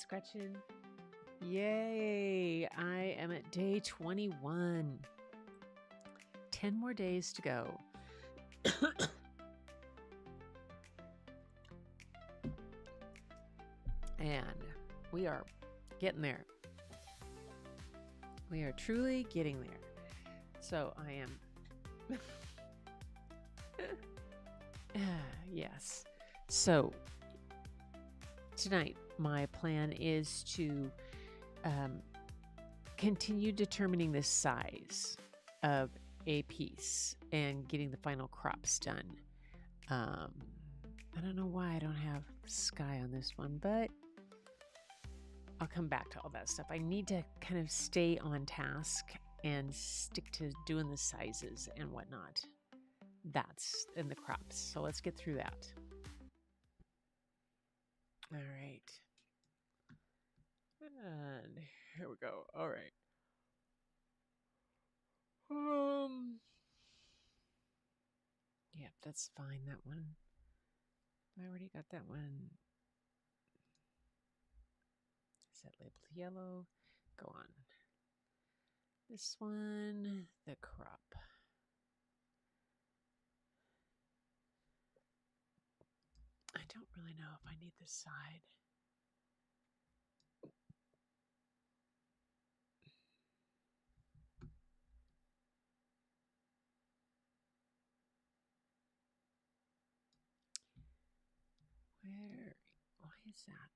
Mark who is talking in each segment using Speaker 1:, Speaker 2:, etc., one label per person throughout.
Speaker 1: scratching. Yay! I am at day 21. 10 more days to go. And we are getting there. We are truly getting there. So I am... yes. So tonight, my plan is to continue determining the size of a piece and getting the final crops done. I don't know why I don't have sky on this one, but I'll come back to all that stuff. I need to kind of stay on task and stick to doing the sizes and whatnot. That's in the crops. So let's get through that. All right. And here we go. All right. Yep, that's fine. That one. I already got that one. Is that labeled yellow? Go on. This one, the crop. I don't really know if I need this side. Why is that?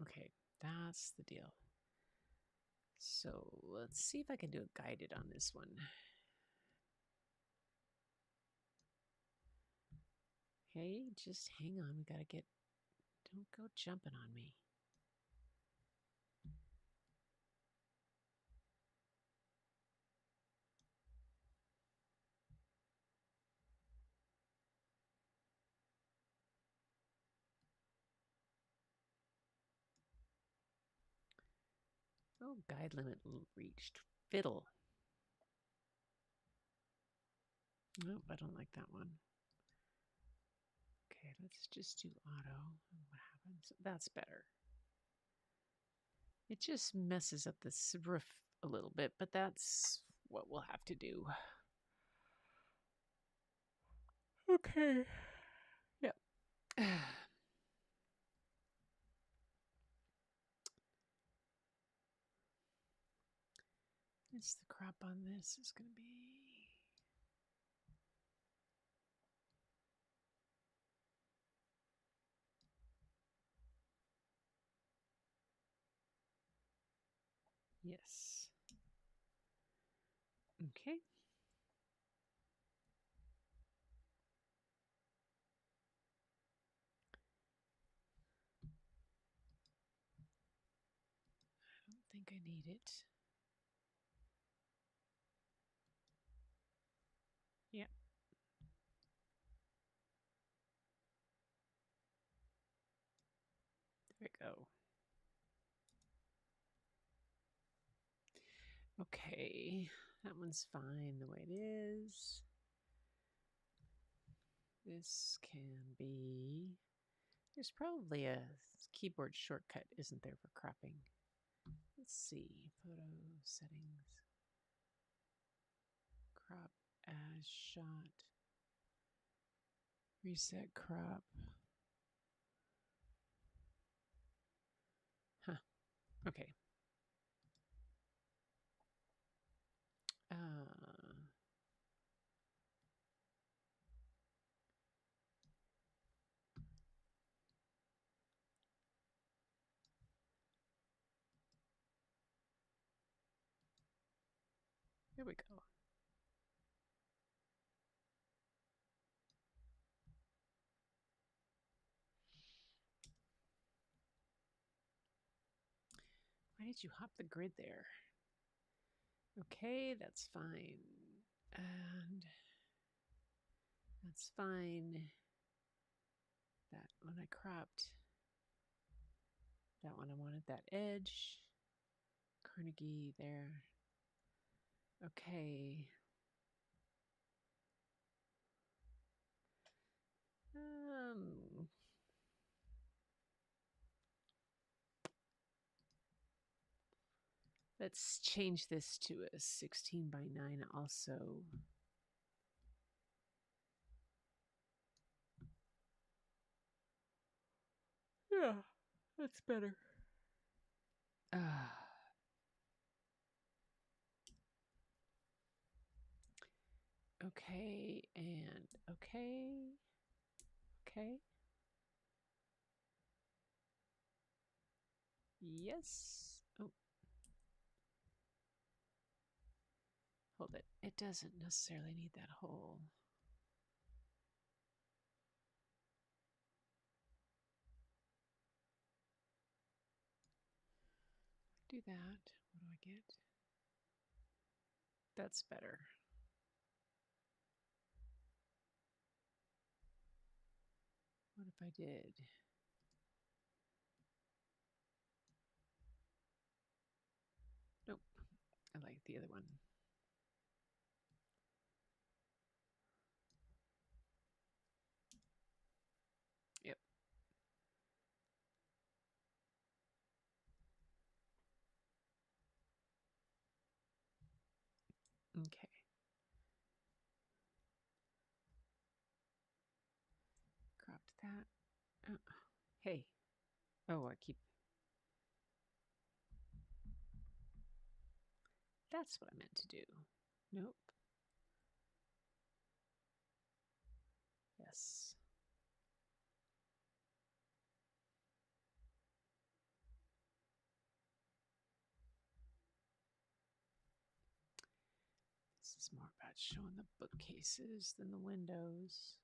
Speaker 1: Okay, that's the deal. So let's see if I can do it guided on this one. Hey, just hang on. We gotta get, don't go jumping on me. Oh, guide limit reached. Fiddle. Nope, I don't like that one. Okay, let's just do auto. What happens? That's better. It just messes up this roof a little bit, but that's what we'll have to do. Okay. Yep. It's the crop on this is going to be... Yes. Okay. I don't think I need it. Yep. There we go. Okay, that one's fine the way it is. This can be... There's probably a keyboard shortcut, isn't there, for cropping? Let's see. Photo settings. Crop as shot. Reset crop. Huh. Okay. Here we go. Why did you hop the grid there? Okay, that's fine. And that's fine. That one I cropped. That one I wanted that edge. Carnegie there. Okay. Let's change this to a 16 by 9 also. Yeah, that's better. Okay, and okay. Okay. Yes. Oh. Hold it. It doesn't necessarily need that hole. Do that. What do I get? That's better. What if I did? Nope. I like the other one. Yep. Okay. Cropped that. Oh. Hey. Oh, I keep. That's what I meant to do. Nope. Yes. This is more about showing the bookcases than the windows.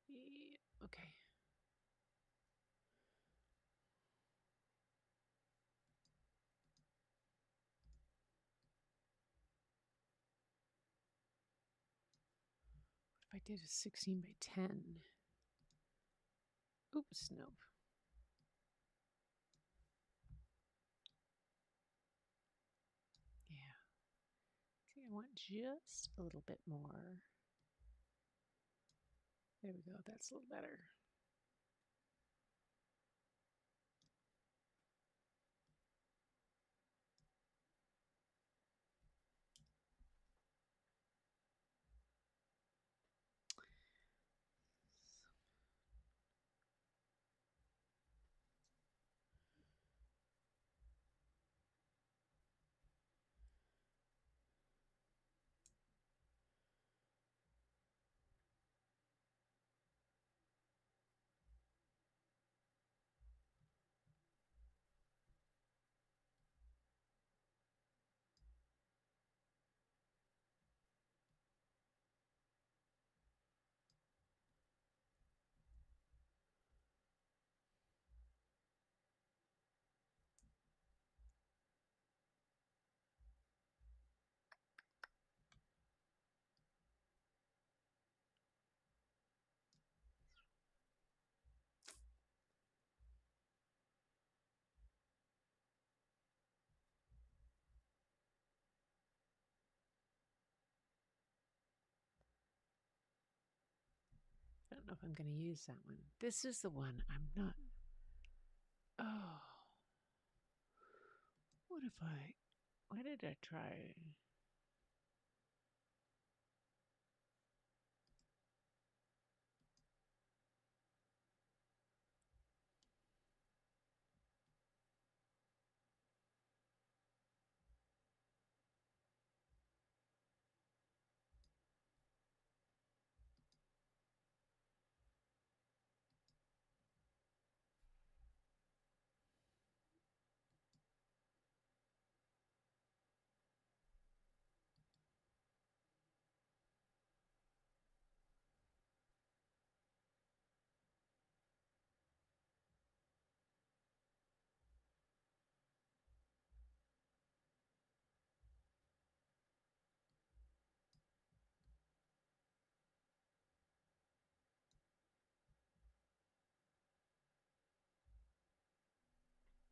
Speaker 1: Yeah, okay. What if I did a 16 by 10? Oops, no. Yeah. See, I want just a little bit more. There we go. That's a little better. I don't know if I'm going to use that one. This is the one I'm not. Oh. What if I. Why did I try?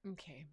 Speaker 1: Okay.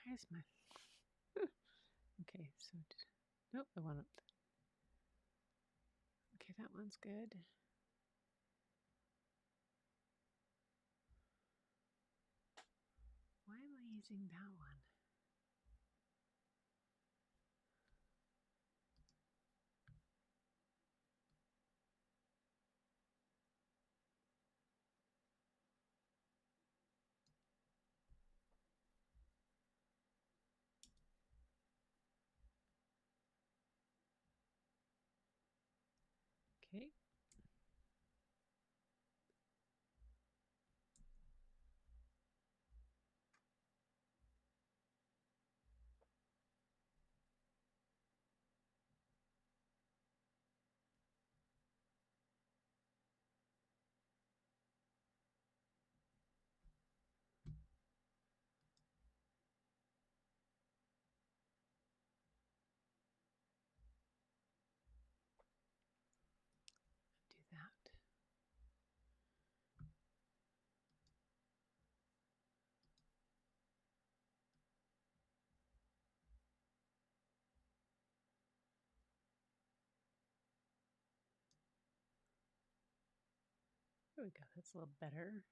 Speaker 1: Why is my... Okay, so... Nope, I want to... Okay, that one's good. Why am I using that one? Okay. Do that. There we go. That's a little better.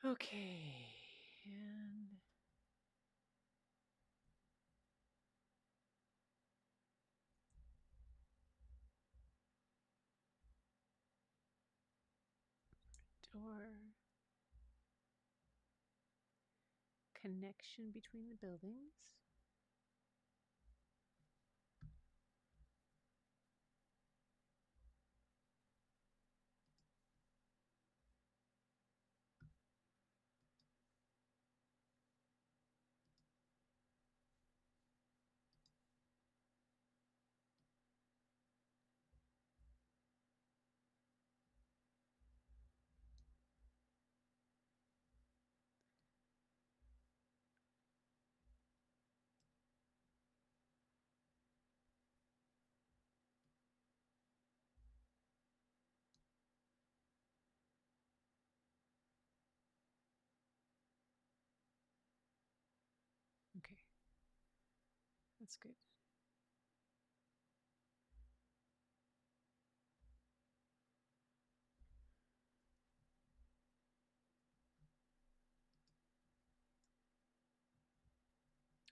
Speaker 1: Okay, and door connection between the buildings. Okay, that's good.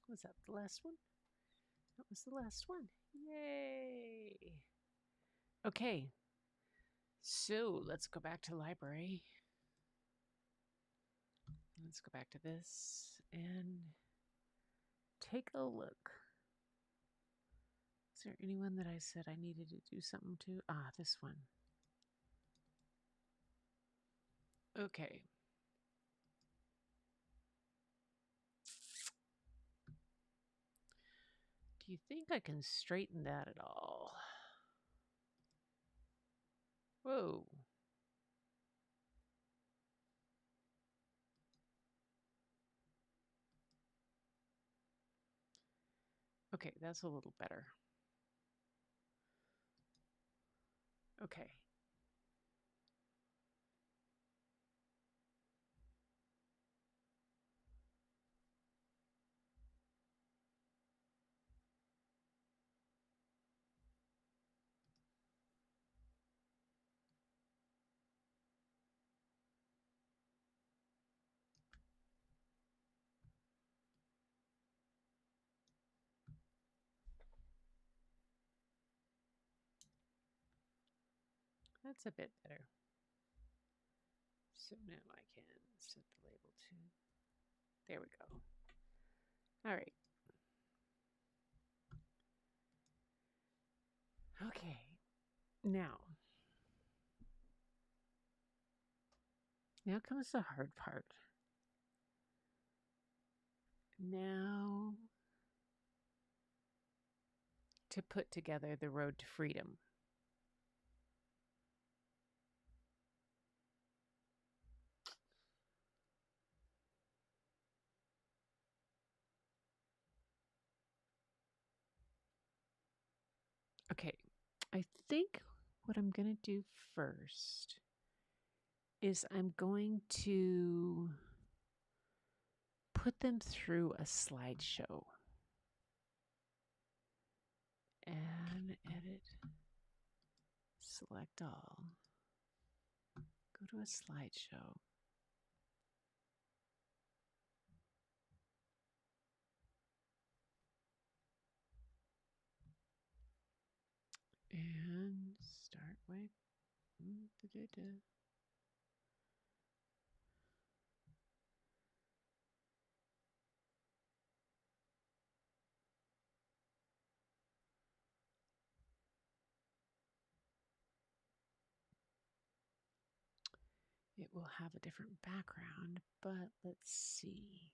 Speaker 1: Was that the last one? That was the last one. Yay! Okay, so let's go back to library. Let's go back to this and take a look. Is there anyone that I said I needed to do something to? Ah, this one. Okay. Do you think I can straighten that at all? Whoa. Okay, that's a little better. Okay. That's a bit better. So now I can set the label to. There we go. All right. Okay. Now comes the hard part. Now to put together the road to freedom. Okay, I think what I'm going to do first is I'm going to put them through a slideshow. And edit, select all, go to a slideshow. And start with it will have a different background, but let's see.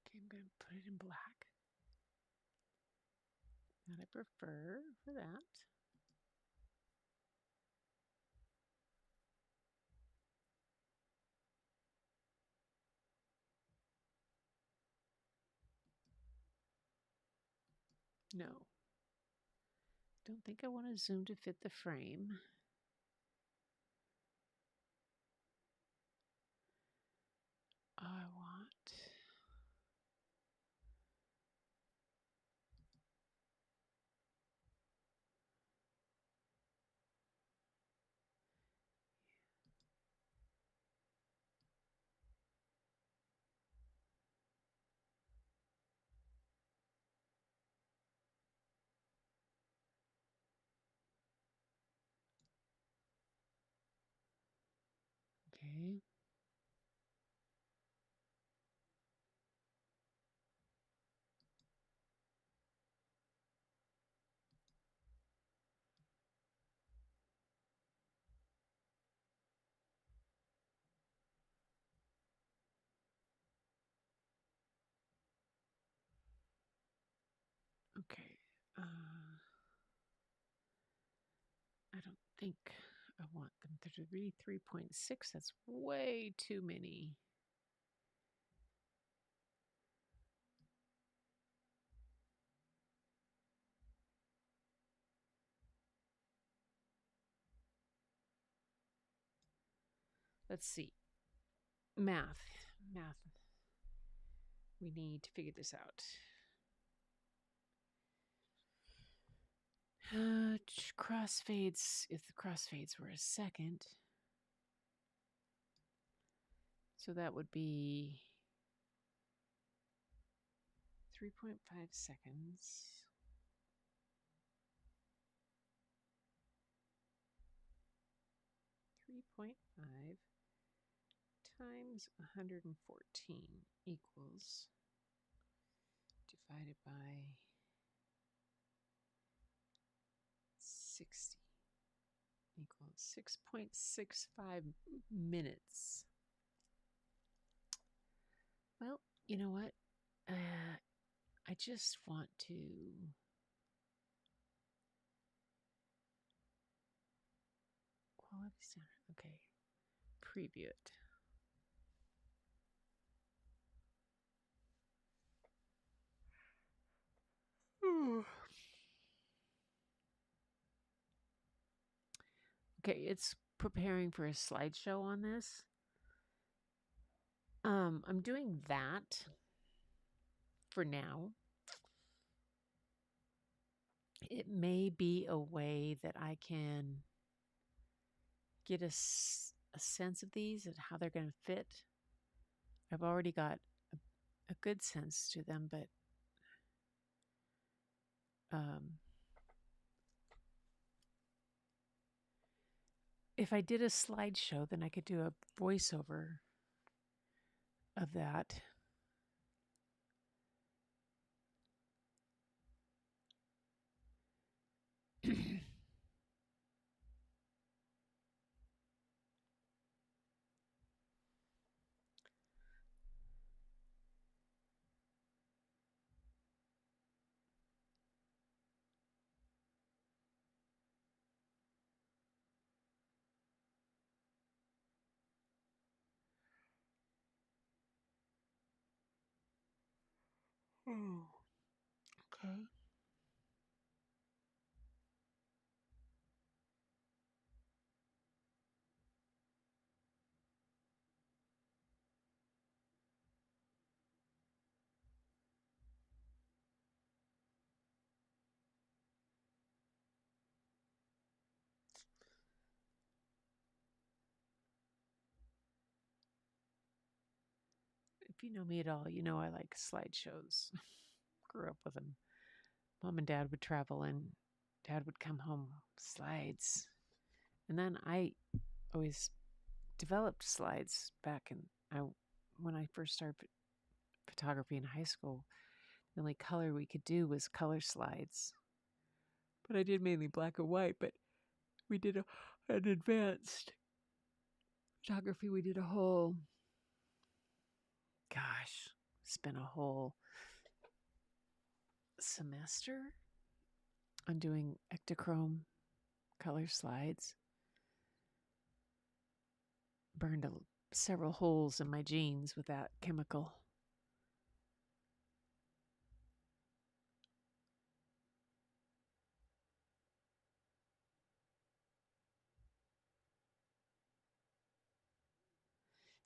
Speaker 1: Okay, I'm going to put it in black. That I prefer for that. No, Don't think I want to zoom to fit the frame. I want... Okay. Okay. I don't think I want them to be 3.6. That's way too many. Let's see. Math. We need to figure this out. Crossfades, if the crossfades were a second. So that would be 3.5 seconds. 3.5 times 114 equals, divided by 60 equals 6.65 minutes. Well, you know what? I just want to quality center. Okay, preview it. Okay, it's preparing for a slideshow on this. I'm doing that for now. It may be a way that I can get a sense of these and how they're going to fit. I've already got a good sense to them, but if I did a slideshow, then I could do a voiceover of that. Oh, okay. If you know me at all, you know I like slideshows. Grew up with them. Mom and Dad would travel and Dad would come home, slides. And then I always developed slides back when I first started photography in high school. The only color we could do was color slides. But I did mainly black and white, but we did an advanced photography. We did a whole, spent a whole semester on doing Ektachrome color slides. Burned several holes in my jeans with that chemical.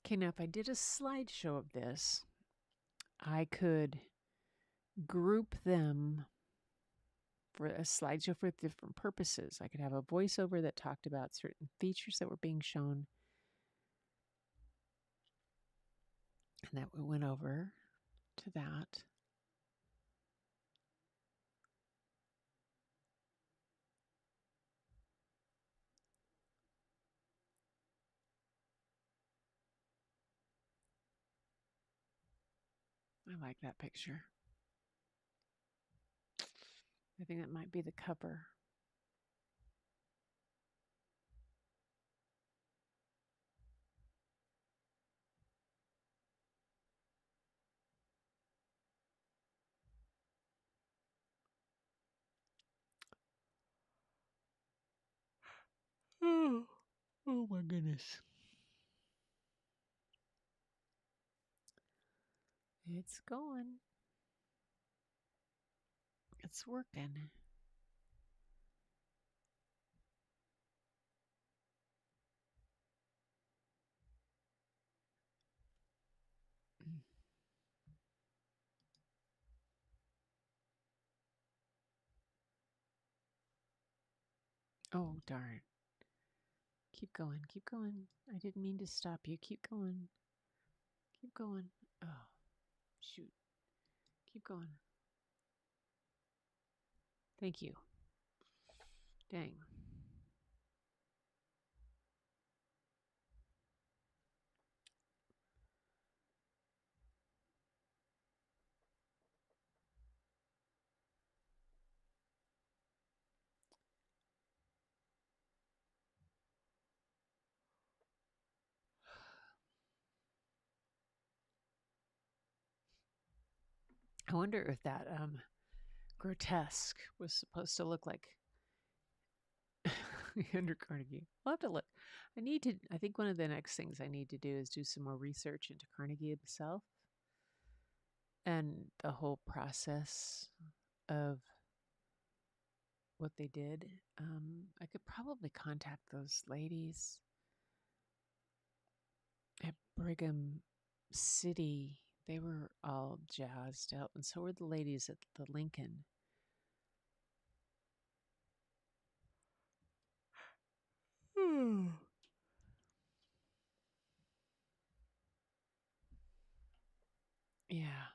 Speaker 1: Okay, now if I did a slideshow of this, I could group them for a slideshow for different purposes. I could have a voiceover that talked about certain features that were being shown, and that we went over to that. I like that picture. I think that might be the cover. Oh, oh my goodness. It's going. It's working. Oh, darn. Keep going. Keep going. I didn't mean to stop you. Keep going. Keep going. Oh, shoot. Keep going. Thank you. Dang. I wonder if that grotesque was supposed to look like Andrew Carnegie. I'll have to look. I think one of the next things I need to do is do some more research into Carnegie himself and the whole process of what they did. I could probably contact those ladies at Brigham City. They were all jazzed up, and so were the ladies at the Lincoln. Yeah,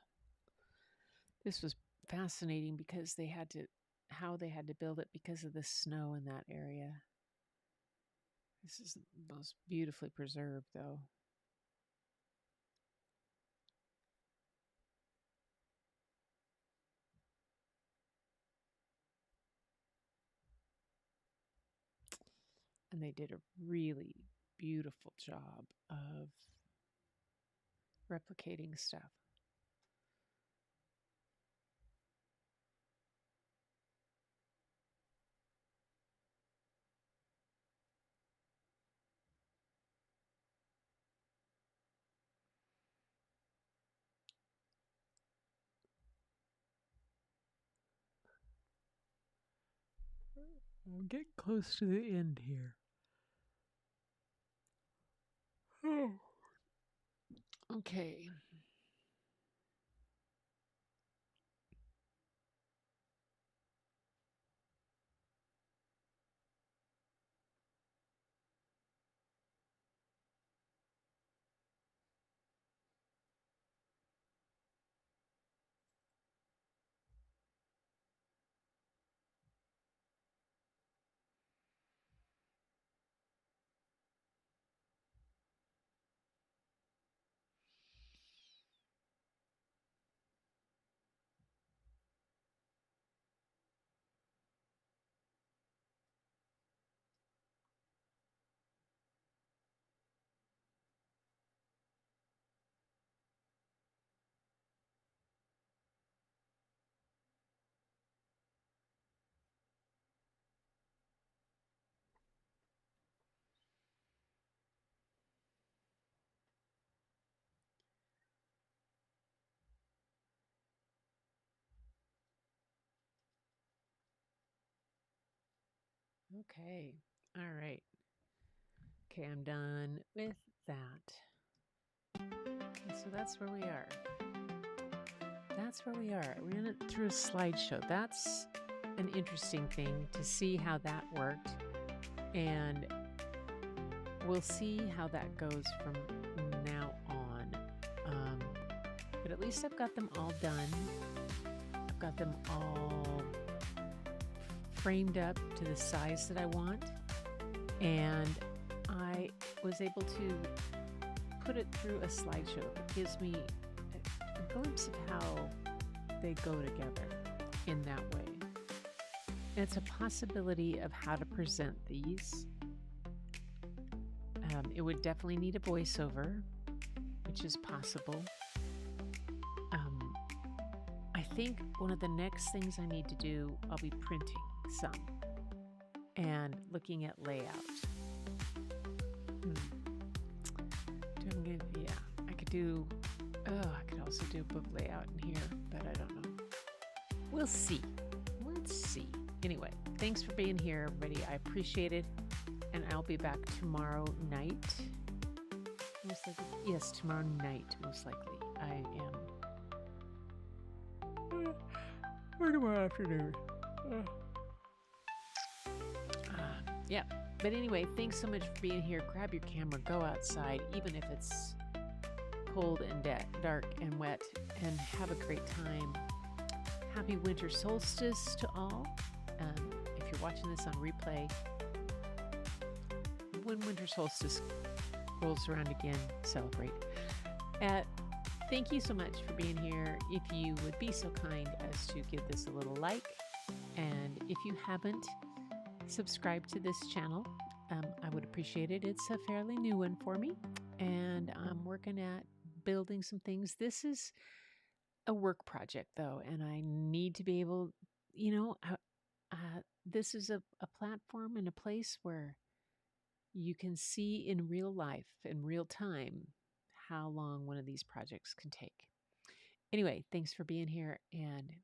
Speaker 1: this was fascinating because how they had to build it because of the snow in that area. This is most beautifully preserved, though. And they did a really beautiful job of replicating stuff. I'm getting close to the end here. Okay. Okay. All right. Okay, I'm done with that. Okay, so that's where we are. That's where we are. We ran it through a slideshow. That's an interesting thing to see how that worked. And we'll see how that goes from now on. But at least I've got them all done. I've got them all framed up to the size that I want. And I was able to put it through a slideshow. It gives me a glimpse of how they go together in that way. And it's a possibility of how to present these. It would definitely need a voiceover, which is possible. I think one of the next things I need to do, I'll be printing some and looking at layout. I could do, I could also do book layout in here, but I don't know. We'll see. Let's see. Anyway, thanks for being here, everybody. I appreciate it. And I'll be back tomorrow night. Most likely. Yes, tomorrow night, most likely. I am. Or tomorrow afternoon. Yeah. But anyway, thanks so much for being here. Grab your camera, go outside, even if it's cold and dark and wet, and have a great time. Happy winter solstice to all. If you're watching this on replay, when winter solstice rolls around again, celebrate. Thank you so much for being here. If you would be so kind as to give this a little like, and if you haven't subscribed to this channel, I would appreciate it. It's a fairly new one for me, and I'm working at building some things. This is a work project, though, and I need to be able, this is a platform and a place where you can see in real life, in real time, how long one of these projects can take. Anyway, thanks for being here. And,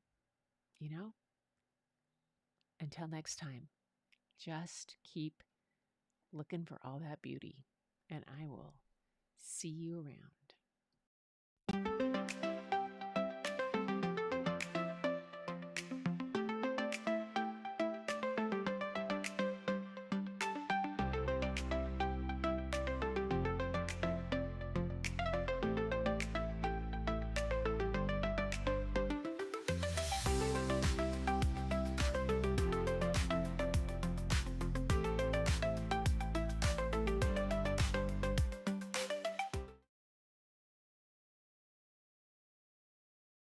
Speaker 1: until next time, just keep looking for all that beauty. And I will see you around.